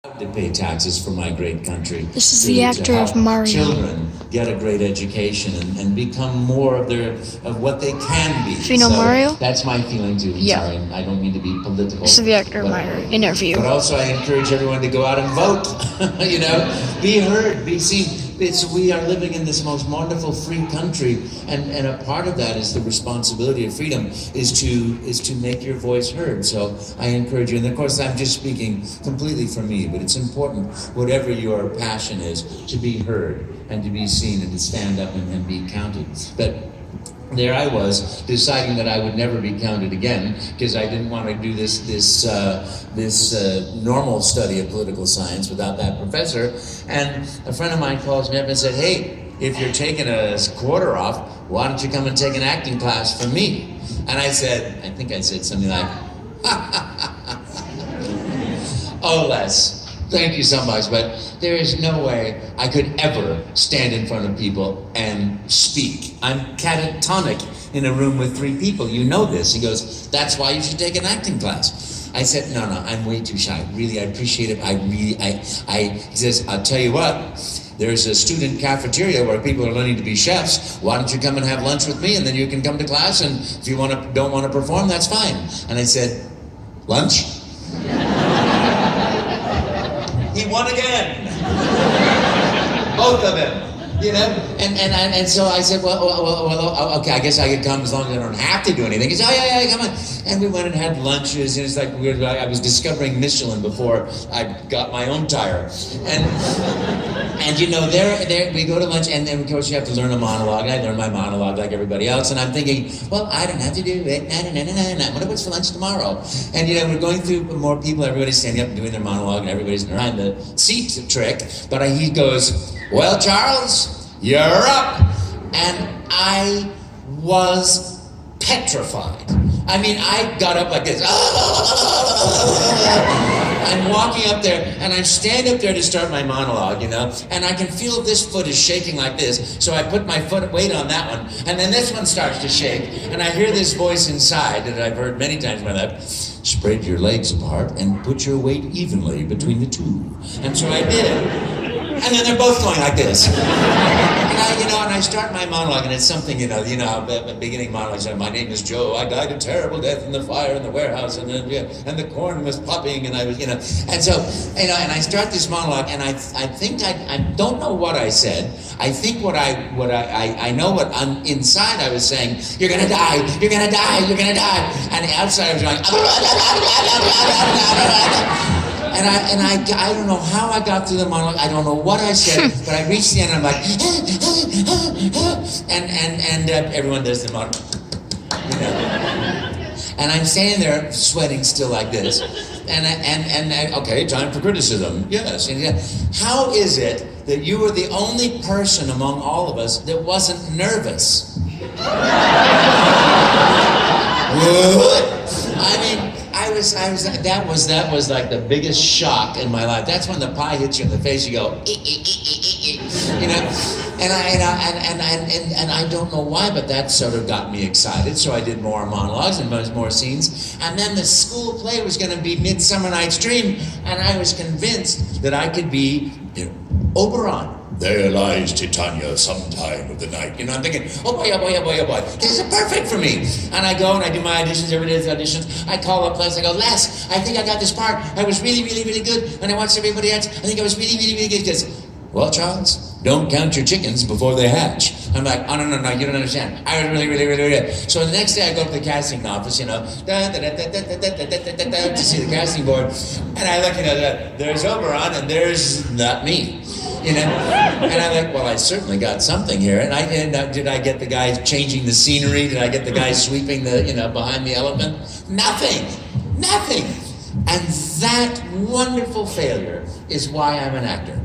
To pay taxes for my great country. This is the actor of Mario. Children get a great education and become more of what they can be. Do you know Mario? That's my feeling too. Yeah. Sorry, I don't mean to be political. This is the actor of Mario. Interview. But also I encourage everyone to go out and vote. Be heard, be seen. We are living in this most wonderful free country, and a part of that is the responsibility of freedom is to make your voice heard. So I encourage you, and of course I'm just speaking completely for me, but it's important, whatever your passion is, to be heard and to be seen and to stand up and be counted. But there I was, deciding that I would never be counted again because I didn't want to do this normal study of political science without that professor. And a friend of mine calls me up and said, "Hey, if you're taking a quarter off, why don't you come and take an acting class from me?" And I think I said something like, "Oh, Les, thank you so much, but there is no way I could ever stand in front of people and speak. I'm catatonic in a room with 3 people. You know this." He goes, "That's why you should take an acting class." I said, no, I'm way too shy. Really, I appreciate it. He says, "I'll tell you what, there's a student cafeteria where people are learning to be chefs. Why don't you come and have lunch with me, and then you can come to class, and if you don't want to perform, that's fine." And I said, "Lunch?" He won again. Both of them. And so I said, well, okay, I guess I could come as long as I don't have to do anything. He said, "Oh yeah, come on." And we went and had lunches, and it's like I was discovering Michelin before I got my own tire. And there we go to lunch, and then of course you have to learn a monologue. And I learned my monologue like everybody else, and I'm thinking, well, I don't have to do it. I wonder what's for lunch tomorrow. And we're going through more people. Everybody's standing up and doing their monologue, and everybody's trying the seat trick. But he goes, "Well, Charles, you're up." And I was petrified. I mean, I got up like this. I'm walking up there, and I stand up there to start my monologue, and I can feel this foot is shaking like this, so I put my weight on that one, and then this one starts to shake, and I hear this voice inside that I've heard many times in my life: "Spread your legs apart and put your weight evenly between the two." And so I did. And then they're both going like this. And I start my monologue, and it's something, the beginning monologue said, "My name is Joe. I died a terrible death in the fire in the warehouse, and the corn was popping, and I was, And so, and I start this monologue, and I think I don't know what I said. I think I know what inside I was saying: "You're gonna die, you're gonna die, you're gonna die." And outside I was going, And I don't know how I got through the monologue. I don't know what I said, but I reached the end, and I'm like, and everyone does the monologue, And I'm standing there sweating still like this, and okay, time for criticism. Yes, how is it that you were the only person among all of us that wasn't nervous? What? I mean, that was like the biggest shock in my life. That's when the pie hits you in the face. You go, and I don't know why, but that sort of got me excited. So I did more monologues and more scenes. And then the school play was going to be Midsummer Night's Dream, and I was convinced that I could be Oberon. "There lies Titania sometime of the night." I'm thinking, oh boy, this is perfect for me. And I go and I do my auditions, every day's auditions. I call up Les, I go, "Les, I think I got this part. I was really, really, really good. And I watched everybody else. I think I was really, really, really good." He goes, "Well, Charles, don't count your chickens before they hatch." I'm like, "Oh, no, you don't understand. I was really, really, really, really good." So the next day I go to the casting office, to see the casting board. And I look, there's Oberon and there's not me. And I'm like, well, I certainly got something here. And did I get the guy changing the scenery? Did I get the guy sweeping behind the elephant? Nothing. And that wonderful failure is why I'm an actor.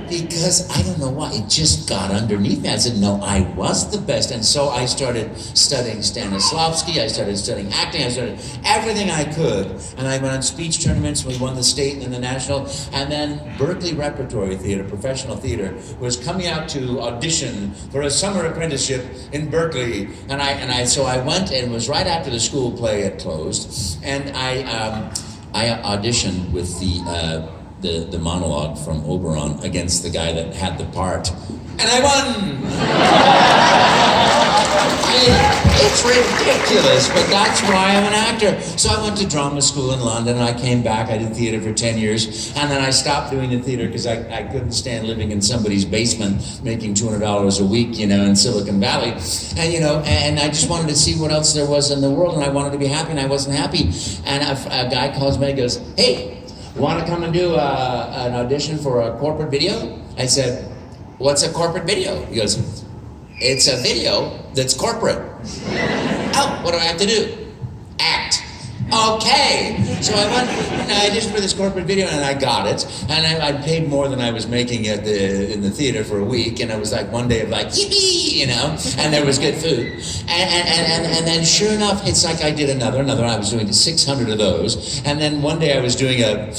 Because I don't know why, it just got underneath me. I said, no, I was the best. And so I started studying Stanislavski, I started studying acting, I started everything I could. And I went on speech tournaments, we won the state and the national. And then Berkeley Repertory Theater, professional theater, was coming out to audition for a summer apprenticeship in Berkeley. So I went, and it was right after the school play had closed. And I auditioned with the monologue from Oberon against the guy that had the part, and I won! It's ridiculous, but that's why I'm an actor. So I went to drama school in London, and I came back, I did theater for 10 years, and then I stopped doing the theater because I couldn't stand living in somebody's basement making $200 a week, in Silicon Valley. And I just wanted to see what else there was in the world, and I wanted to be happy, and I wasn't happy. And a guy calls me and goes, "Hey, want to come and do an audition for a corporate video?" I said, "What's a corporate video?" He goes, "It's a video that's corporate." "Oh, what do I have to do?" "Act." "Okay." So I went and I auditioned for this corporate video, and I got it. And I paid more than I was making in the theater for a week. And it was like one day of like, yippee, and there was good food. And then sure enough, it's like I did another. I was doing 600 of those. And then one day I was doing a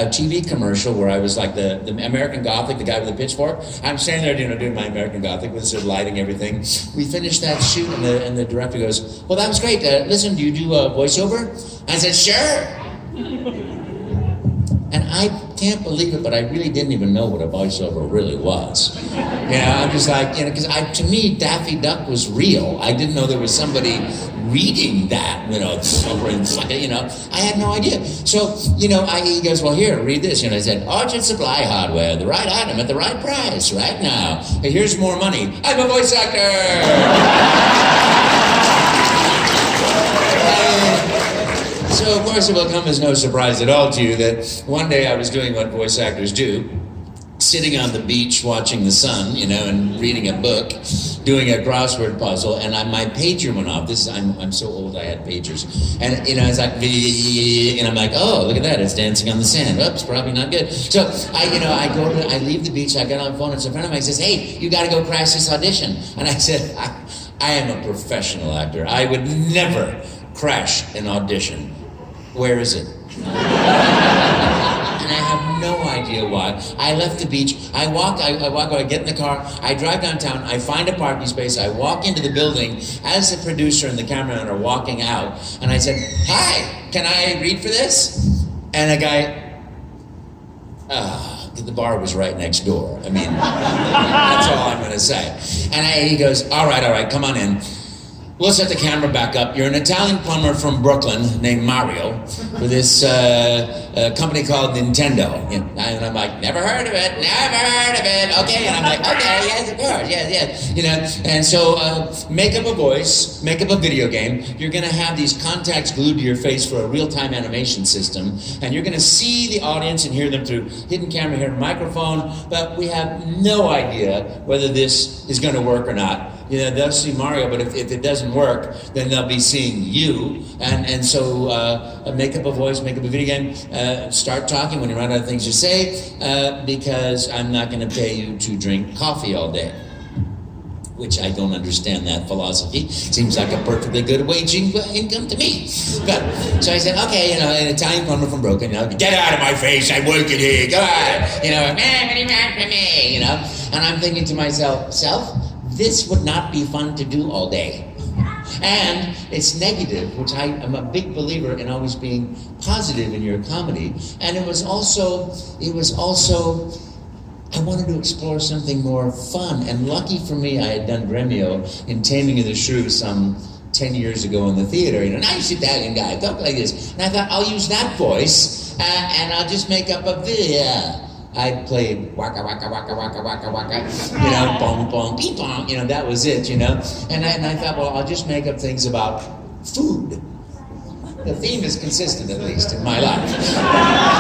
TV commercial where I was like the American Gothic, the guy with the pitchfork. I'm standing there doing my American Gothic with sort of lighting everything. We finished that shoot, and the director goes, "Well, that was great. Listen, do you do a voiceover?" I said, "Sure." And I can't believe it, but I really didn't even know what a voiceover really was. I'm just like, because to me, Daffy Duck was real. I didn't know there was somebody reading that, I had no idea. So, he goes, "Well, here, read this." I said, "Orchard Supply Hardware, the right item at the right price right now. Hey, here's more money. I'm a voice actor." So, of course, it will come as no surprise at all to you that one day I was doing what voice actors do, sitting on the beach watching the sun, and reading a book, doing a crossword puzzle, and my pager went off. I'm so old I had pagers. And, it's like, and I'm like, "Oh, look at that, it's dancing on the sand. Oops, probably not good." So, I leave the beach, I get on the phone, and some friend of mine says, "Hey, you gotta go crash this audition." And I said, I am a professional actor. I would never crash an audition. Where is it? And I have no idea why. I left the beach. I get in the car, I drive downtown, I find a parking space, I walk into the building as the producer and the cameraman are walking out, and I said, "Hi, can I read for this?" And a guy, the bar was right next door. That's all I'm gonna say. And he goes, all right, come on in. We'll set the camera back up. You're an Italian plumber from Brooklyn named Mario with this company called Nintendo. And I'm like, never heard of it. Okay, and I'm like, okay, yes, of course, yes. And so make up a voice, make up a video game. You're gonna have these contacts glued to your face for a real-time animation system, and you're gonna see the audience and hear them through hidden camera here and microphone, but we have no idea whether this is gonna work or not. They'll see Mario, but if it doesn't work, then they'll be seeing you. And so make up a voice, make up a video game, start talking when you run out of things to say, because I'm not going to pay you to drink coffee all day. Which I don't understand that philosophy. Seems like a perfectly good waging income to me. But, so I said, okay, an Italian plumber from Brooklyn, get out of my face, I'm working here, go on. And I'm thinking to myself, this would not be fun to do all day. And it's negative, which I am a big believer in always being positive in your comedy. And it was also, I wanted to explore something more fun. And lucky for me, I had done Gremio in Taming of the Shrew some 10 years ago in the theater. Nice Italian guy, talk like this. And I thought, I'll use that voice, and I'll just make up a video. I played waka waka waka waka waka waka, bong bong ping pong, that was it, And I thought, well, I'll just make up things about food. The theme is consistent, at least, in my life.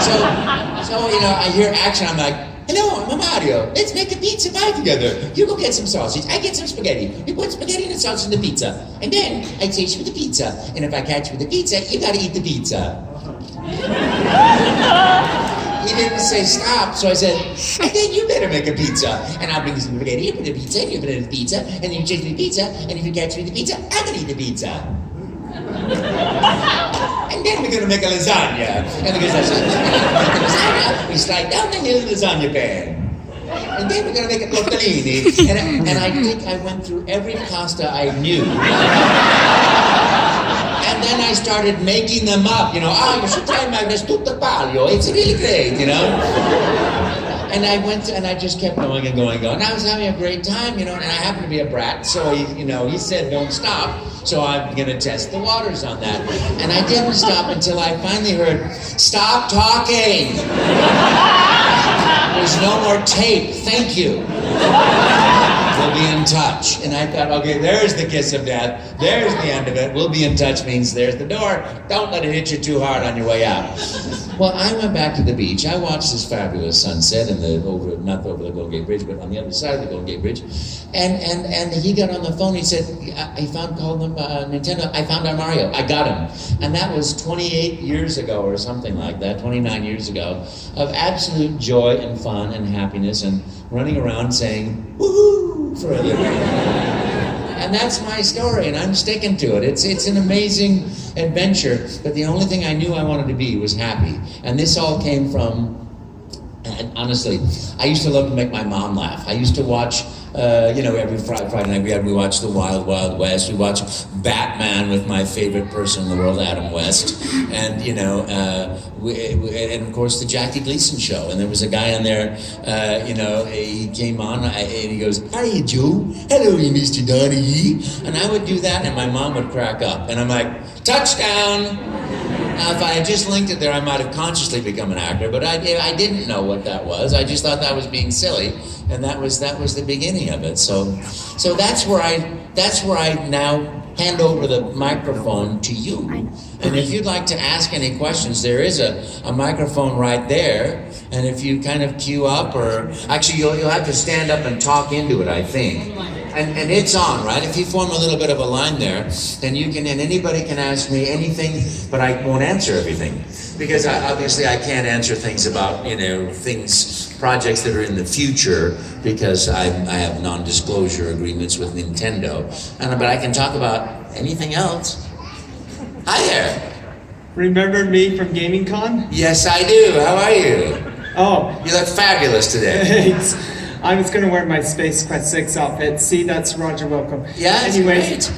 So I hear action, I'm like, hello, I'm Mario. Let's make a pizza pie together. You go get some sausage, I get some spaghetti. We put spaghetti and sausage in the pizza. And then I chase you with the pizza. And if I catch you with the pizza, you gotta eat the pizza. He didn't say stop, so I said, and then you better make a pizza. And I'll bring you some spaghetti, you put a pizza, and you put it in the pizza, and then you chase me the pizza, and if you catch me the pizza, I'm gonna eat the pizza. And then we're gonna make a lasagna. And because that's lasagna, we slide down the hill in the lasagna pan. And then we're gonna make a tortellini. And I think I went through every pasta I knew. And then I started making them up, you know. You should try my Vestuta Palio. It's really great, you know. And I went and I just kept going and going and going. And I was having a great time, you know, and I happened to be a brat, so he said don't stop, so I'm gonna test the waters on that. And I didn't stop until I finally heard, stop talking! There's no more tape, thank you. We'll be in touch. And I thought, okay, there's the kiss of death. There's the end of it. We'll be in touch means there's the door. Don't let it hit you too hard on your way out. Well, I went back to the beach. I watched this fabulous sunset not over the Golden Gate Bridge, but on the other side of the Golden Gate Bridge. And he got on the phone. He said, called them Nintendo. I found our Mario. I got him. And that was 28 years ago or something like that, 29 years ago, of absolute joy and fun and happiness and running around saying, woohoo, for a living. And that's my story, and I'm sticking to it. It's an amazing adventure, but the only thing I knew I wanted to be was happy. And this all came from, and honestly, I used to love to make my mom laugh. I used to watch, every Friday night we watched The Wild Wild West. We watched Batman with my favorite person in the world, Adam West. And, and of course the Jackie Gleason show. And there was a guy on there, he came on and he goes, "Hi, Joe. Hello, Mr. Donaghy." And I would do that and my mom would crack up. And I'm like, touchdown! Now, if I had just linked it there, I might have consciously become an actor, but I didn't know what that was. I just thought that was being silly, and that was the beginning of it. So that's where I now hand over the microphone to you. And if you'd like to ask any questions, there is a microphone right there. And if you kind of queue up, or actually you'll have to stand up and talk into it, I think. And it's on, right? If you form a little bit of a line there, then you can, and anybody can ask me anything, but I won't answer everything. Because obviously I can't answer things about, projects that are in the future, because I have non-disclosure agreements with Nintendo. But I can talk about anything else. Hi there. Remember me from Gaming Con? Yes, I do. How are you? Oh. You look fabulous today. Thanks. I was going to wear my Space Quest 6 outfit. See, that's Roger Welcome. Yeah, anyways,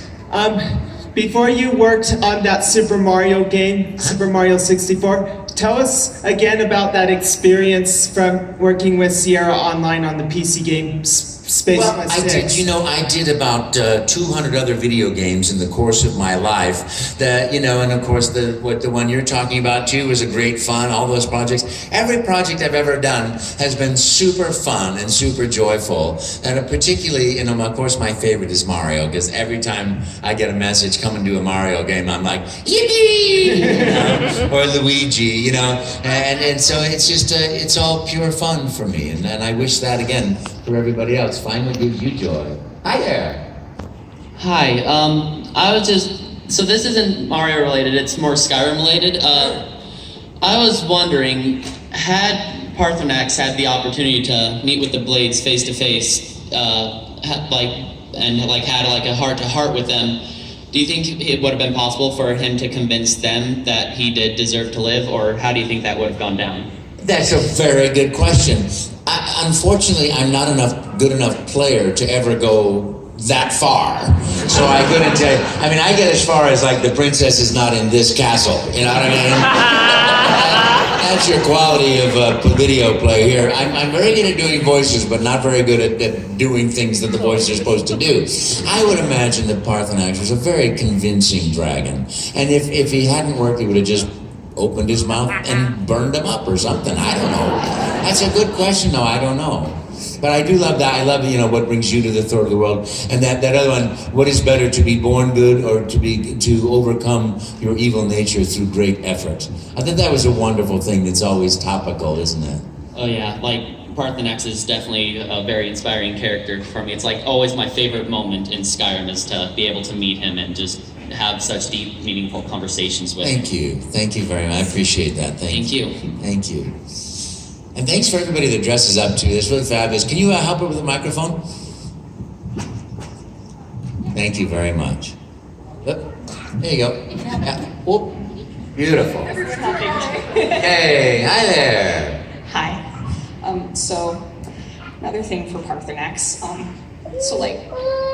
before you worked on that Super Mario game, Super Mario 64, tell us again about that experience from working with Sierra Online on the PC game Space Quest 6. I did about 200 other video games in the course of my life. And of course the one you're talking about too was a great fun. All those projects, every project I've ever done has been super fun and super joyful. And particularly, of course, my favorite is Mario, because every time I get a message, come and do a Mario game, I'm like, yippee! Or Luigi, and so it's just it's all pure fun for me, and I wish that again for everybody else. Finally gives you joy. Hi there. Hi, so this isn't Mario related, it's more Skyrim related. I was wondering, had Parthenax had the opportunity to meet with the Blades face to face, had a heart to heart with them, do you think it would have been possible for him to convince them that he did deserve to live, or how do you think that would have gone down? That's a very good question. Unfortunately, I'm not good enough player to ever go that far. So I couldn't tell you. I get as far as the princess is not in this castle. You know what I mean? That's your quality of video play here. I'm very good at doing voices, but not very good at doing things that the voices are supposed to do. I would imagine that Parthenax was a very convincing dragon. And if he hadn't worked, he would have just opened his mouth and burned him up or something. I don't know. That's a good question, though. I don't know. But I do love that. I love, what brings you to the third of the world. And that other one, what is better, to be born good or to overcome your evil nature through great effort? I think that was a wonderful thing that's always topical, isn't it? Oh yeah, Parthenax is definitely a very inspiring character for me. It's always my favorite moment in Skyrim is to be able to meet him and just have such deep, meaningful conversations with him. Thank you very much. I appreciate that. Thank you. Thank you. And thanks for everybody that dresses up too. That's really fabulous. Can you help her with the microphone? Thank you very much. There you go. Yeah. Oh, beautiful. Hey, hi there. Hi. So, another thing for Parthenax. So like,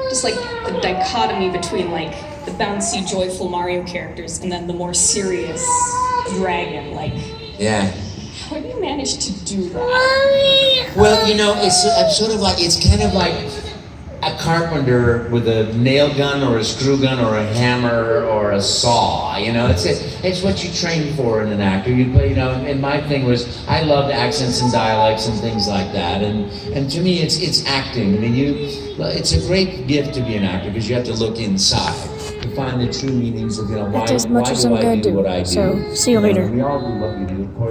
just like the dichotomy between like the bouncy, joyful Mario characters and then the more serious dragon, like, Yeah. how do you manage to do that? Well, you know, it's sort of like, it's kind of like a carpenter with a nail gun or a screw gun or a hammer or a saw. You know, it's what you train for in an actor. You play, you know, and my thing was I loved accents and dialects and things like that. And to me, it's acting. I mean, it's a great gift to be an actor because you have to look inside to find the true meanings of, you know, why, That's as much why as do I'm I gonna do do. what I do? So, see you know, later. we all do what we do, of course.